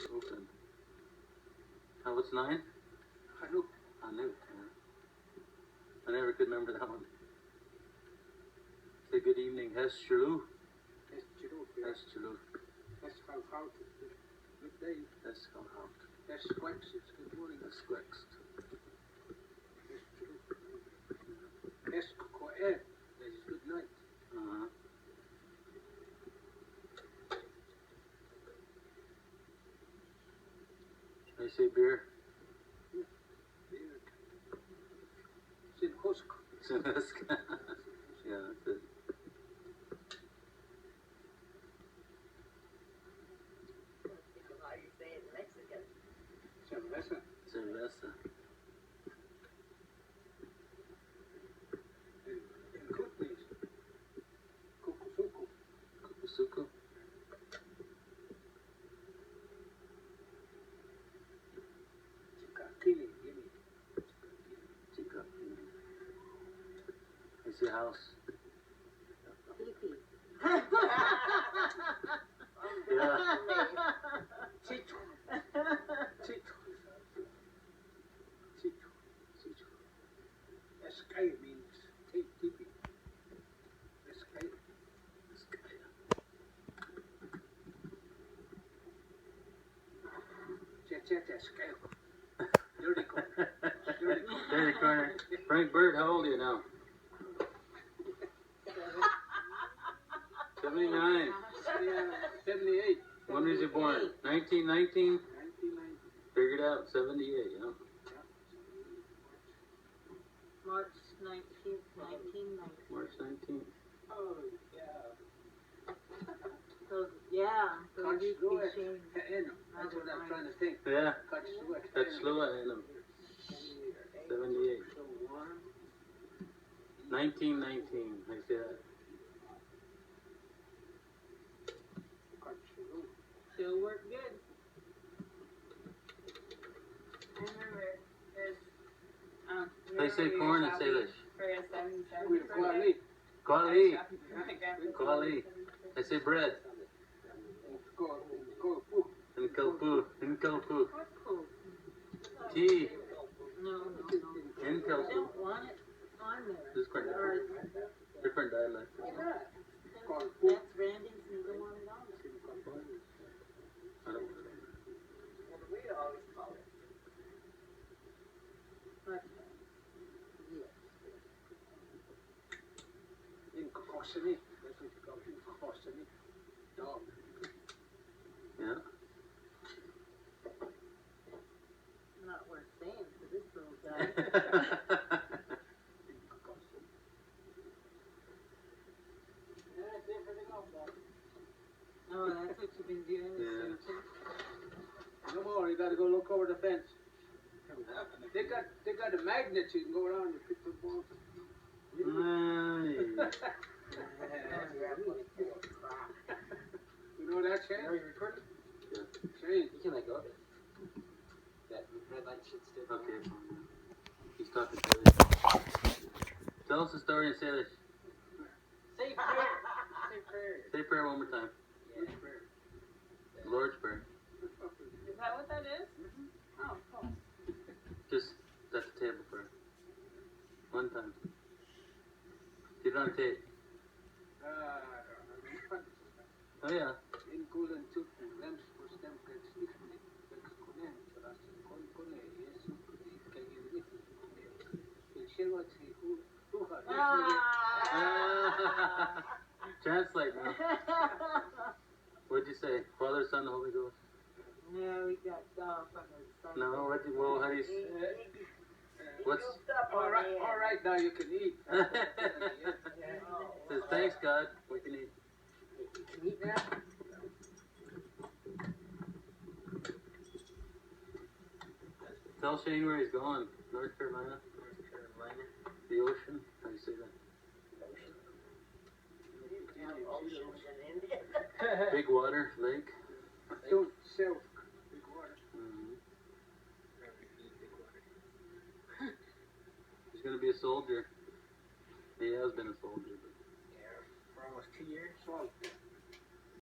Open. What's 9? Hanuk. Yeah. I never could remember that one. Say good evening. Hes Shulu. Hes Shulu. Hes Halhout. Good day. Hes Halhout. Hes Squext. It's good morning. Hes Squext. Hes Kokoe. It's good night. I say beer. Sinhusk. Sinhusk. Yeah, that's it. How you say it in Mexican? Cerveza. Cerveza. And cookies. Kukusuku. Kukusuku. I see a house. Yeah. Chicho. Chicho. Chicho. Chicho. Escay means tipi. Escay. Escay. Chet escay. Dirty corner. Dirty corner. Dirty corner. Frank Bird, how old are you now? 79. 78. When was you born? 1919? 1990. Figured out, 78, yeah. March 19th, 1990. March 19th. Oh, yeah. So, yeah. So That's what I'm trying to think. Yeah. That's slow at him. 78. 1919, I see that. Still work good. I remember there's I say corn in Salish. For a 77 birthday. Kwali. Kwali. I say bread. Inkalpu. Inkalpu. What's cool? Tea. No. I Inkalpu. don't want it on there. Different dialect. That's Randy's and you don't want it on there. I don't. We always call it. But, In Kokosini. That's what you call it. In Kokosini. Dog. Yeah. not worth saying for this little guy. Oh, that's what you've been doing this winter? No more, you gotta go look over the fence. They got the magnets you can go around and pick the balls. You know that, Shane? Are you recording? Yeah. Shane. You can let go of it. That red light should still. Okay. He's talking Salish. Tell us the story in Salish. Say prayer. Say prayer. Say prayer one more time. Which prayer? Lord's Prayer. Is that what that is? Mm-hmm. Oh, cool. Just at the table prayer. One time. Get it on tape. Oh yeah. Translate now. What'd you say? Father, Son, Holy Ghost? No, we got off on the side. No, how do you say? What's... All right, now you can eat. Says, thanks God, we can eat. Can you eat now? Tell Shane where he's going. North Carolina. North Carolina. The ocean. How do you say that? Big water, lake. Don't sell big water. Mm-hmm. He's gonna be a soldier. He has been a soldier. But... Yeah, for almost 2 years.